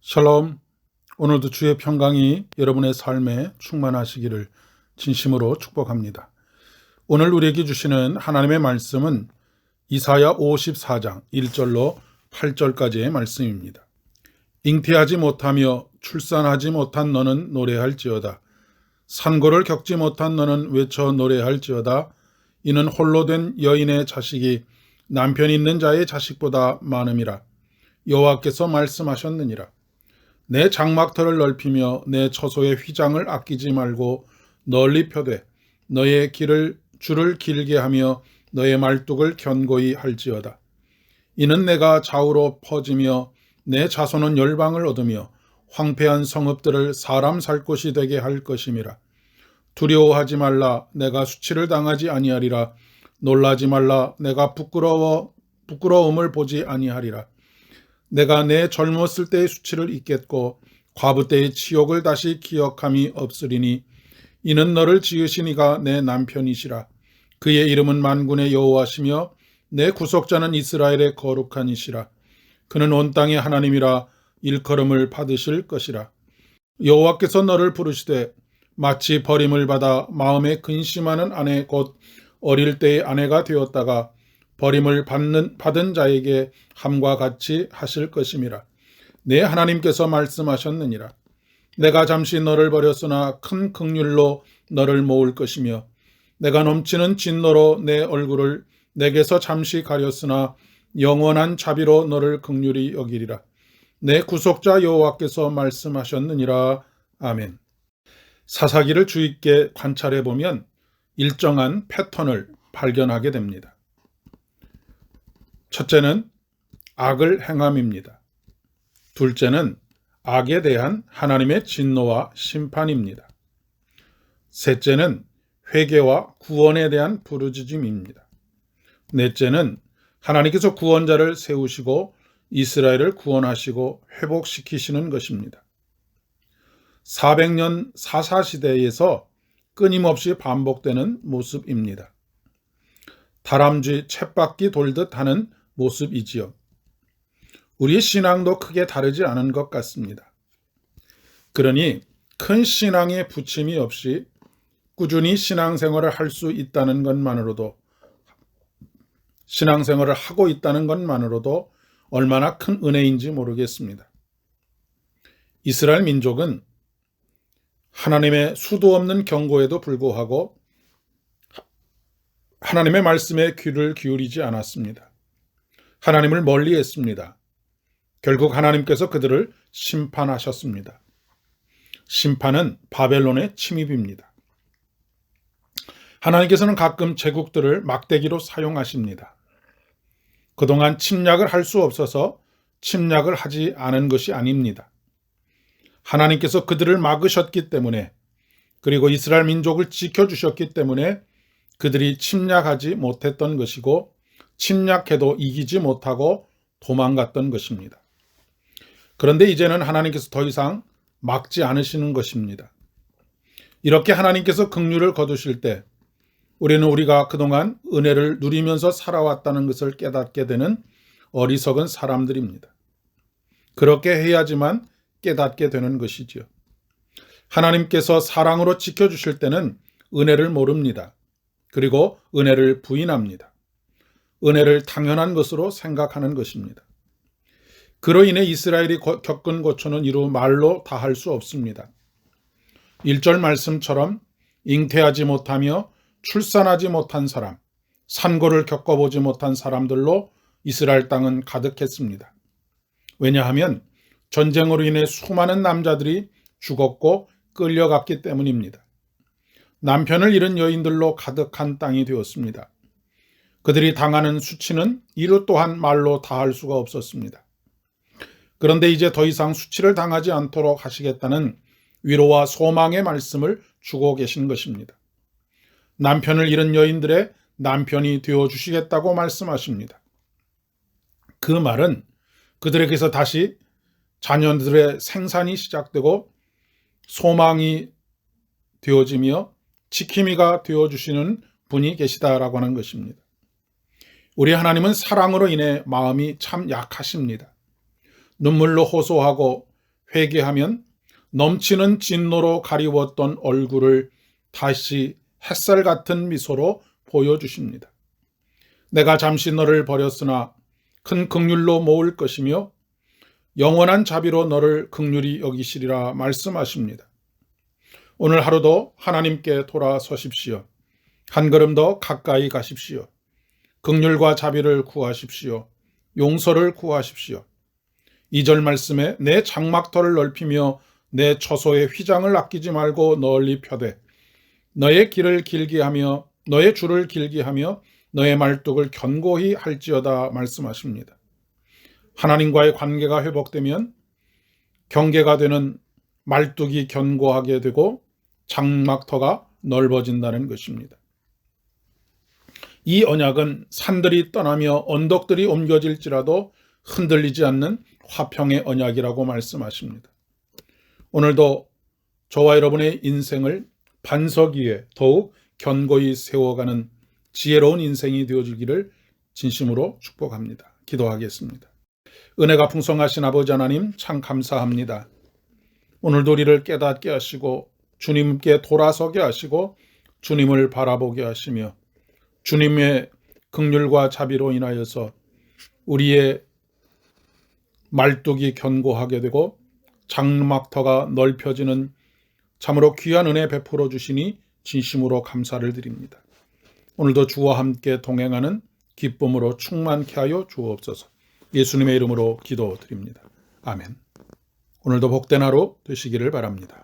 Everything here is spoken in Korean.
샬롬. 오늘도 주의 평강이 여러분의 삶에 충만하시기를 진심으로 축복합니다. 오늘 우리에게 주시는 하나님의 말씀은 이사야 54장 1절로 8절까지의 말씀입니다. 잉태하지 못하며 출산하지 못한 너는 노래할지어다. 산고를 겪지 못한 너는 외쳐 노래할지어다. 이는 홀로 된 여인의 자식이 남편 있는 자의 자식보다 많음이라. 여호와께서 말씀하셨느니라. 내 장막터를 넓히며 내 처소의 휘장을 아끼지 말고 널리 펴되 너의 줄을 길게 하며 너의 말뚝을 견고히 할지어다. 이는 내가 좌우로 퍼지며 내 자손은 열방을 얻으며 황폐한 성읍들을 사람 살 곳이 되게 할 것임이라. 두려워하지 말라. 내가 수치를 당하지 아니하리라. 놀라지 말라. 내가 부끄러움을 보지 아니하리라. 내가 내 젊었을 때의 수치를 잊겠고 과부 때의 치욕을 다시 기억함이 없으리니 이는 너를 지으신 이가 내 남편이시라. 그의 이름은 만군의 여호와시며 내 구속자는 이스라엘의 거룩한 이시라. 그는 온 땅의 하나님이라. 일컬음을 받으실 것이라. 여호와께서 너를 부르시되 마치 버림을 받아 마음에 근심하는 아내 곧 어릴 때의 아내가 되었다가 버림을 받은 자에게 함과 같이 하실 것임이라. 내 하나님께서 말씀하셨느니라. 내가 잠시 너를 버렸으나 큰 긍휼로 너를 모을 것이며 내가 넘치는 진노로 내 얼굴을 내게서 잠시 가렸으나 영원한 자비로 너를 긍휼히 여기리라. 내 구속자 여호와께서 말씀하셨느니라. 아멘. 사사기를 주의 있게 관찰해 보면 일정한 패턴을 발견하게 됩니다. 첫째는 악을 행함입니다. 둘째는 악에 대한 하나님의 진노와 심판입니다. 셋째는 회개와 구원에 대한 부르짖음입니다. 넷째는 하나님께서 구원자를 세우시고 이스라엘을 구원하시고 회복시키시는 것입니다. 400년 사사시대에서 끊임없이 반복되는 모습입니다. 다람쥐 쳇바퀴 돌듯 하는 모습이지요. 우리의 신앙도 크게 다르지 않은 것 같습니다. 그러니 큰 신앙의 부침이 없이 꾸준히 신앙생활을 할 수 있다는 것만으로도, 신앙생활을 하고 있다는 것만으로도 얼마나 큰 은혜인지 모르겠습니다. 이스라엘 민족은 하나님의 수도 없는 경고에도 불구하고 하나님의 말씀에 귀를 기울이지 않았습니다. 하나님을 멀리했습니다. 결국 하나님께서 그들을 심판하셨습니다. 심판은 바벨론의 침입입니다. 하나님께서는 가끔 제국들을 막대기로 사용하십니다. 그동안 침략을 할 수 없어서 침략을 하지 않은 것이 아닙니다. 하나님께서 그들을 막으셨기 때문에, 그리고 이스라엘 민족을 지켜주셨기 때문에 그들이 침략하지 못했던 것이고 침략해도 이기지 못하고 도망갔던 것입니다. 그런데 이제는 하나님께서 더 이상 막지 않으시는 것입니다. 이렇게 하나님께서 긍휼을 거두실 때 우리는 우리가 그동안 은혜를 누리면서 살아왔다는 것을 깨닫게 되는 어리석은 사람들입니다. 그렇게 해야지만 깨닫게 되는 것이지요. 하나님께서 사랑으로 지켜주실 때는 은혜를 모릅니다. 그리고 은혜를 부인합니다. 은혜를 당연한 것으로 생각하는 것입니다. 그로 인해 이스라엘이 겪은 고초는 이루 말로 다 할 수 없습니다. 1절 말씀처럼 잉태하지 못하며 출산하지 못한 사람, 산고를 겪어보지 못한 사람들로 이스라엘 땅은 가득했습니다. 왜냐하면 전쟁으로 인해 수많은 남자들이 죽었고 끌려갔기 때문입니다. 남편을 잃은 여인들로 가득한 땅이 되었습니다. 그들이 당하는 수치는 이루 또한 말로 다 할 수가 없었습니다. 그런데 이제 더 이상 수치를 당하지 않도록 하시겠다는 위로와 소망의 말씀을 주고 계신 것입니다. 남편을 잃은 여인들의 남편이 되어주시겠다고 말씀하십니다. 그 말은 그들에게서 다시 자녀들의 생산이 시작되고 소망이 되어지며 지킴이가 되어주시는 분이 계시다라고 하는 것입니다. 우리 하나님은 사랑으로 인해 마음이 참 약하십니다. 눈물로 호소하고 회개하면 넘치는 진노로 가리웠던 얼굴을 다시 햇살 같은 미소로 보여주십니다. 내가 잠시 너를 버렸으나 큰 긍휼로 모을 것이며 영원한 자비로 너를 긍휼히 여기시리라 말씀하십니다. 오늘 하루도 하나님께 돌아서십시오. 한 걸음 더 가까이 가십시오. 긍휼과 자비를 구하십시오. 용서를 구하십시오. 2절 말씀에 내 장막터를 넓히며 내 처소의 휘장을 아끼지 말고 널리 펴되 너의 길을 길게 하며 너의 줄을 길게 하며 너의 말뚝을 견고히 할지어다 말씀하십니다. 하나님과의 관계가 회복되면 경계가 되는 말뚝이 견고하게 되고 장막터가 넓어진다는 것입니다. 이 언약은 산들이 떠나며 언덕들이 옮겨질지라도 흔들리지 않는 화평의 언약이라고 말씀하십니다. 오늘도 저와 여러분의 인생을 반석 위에 더욱 견고히 세워가는 지혜로운 인생이 되어주기를 진심으로 축복합니다. 기도하겠습니다. 은혜가 풍성하신 아버지 하나님 참 감사합니다. 오늘도 우리를 깨닫게 하시고 주님께 돌아서게 하시고 주님을 바라보게 하시며 주님의 긍휼과 자비로 인하여서 우리의 말뚝이 견고하게 되고 장막터가 넓혀지는 참으로 귀한 은혜 베풀어 주시니 진심으로 감사를 드립니다. 오늘도 주와 함께 동행하는 기쁨으로 충만케 하여 주옵소서. 예수님의 이름으로 기도드립니다. 아멘. 오늘도 복된 하루 되시기를 바랍니다.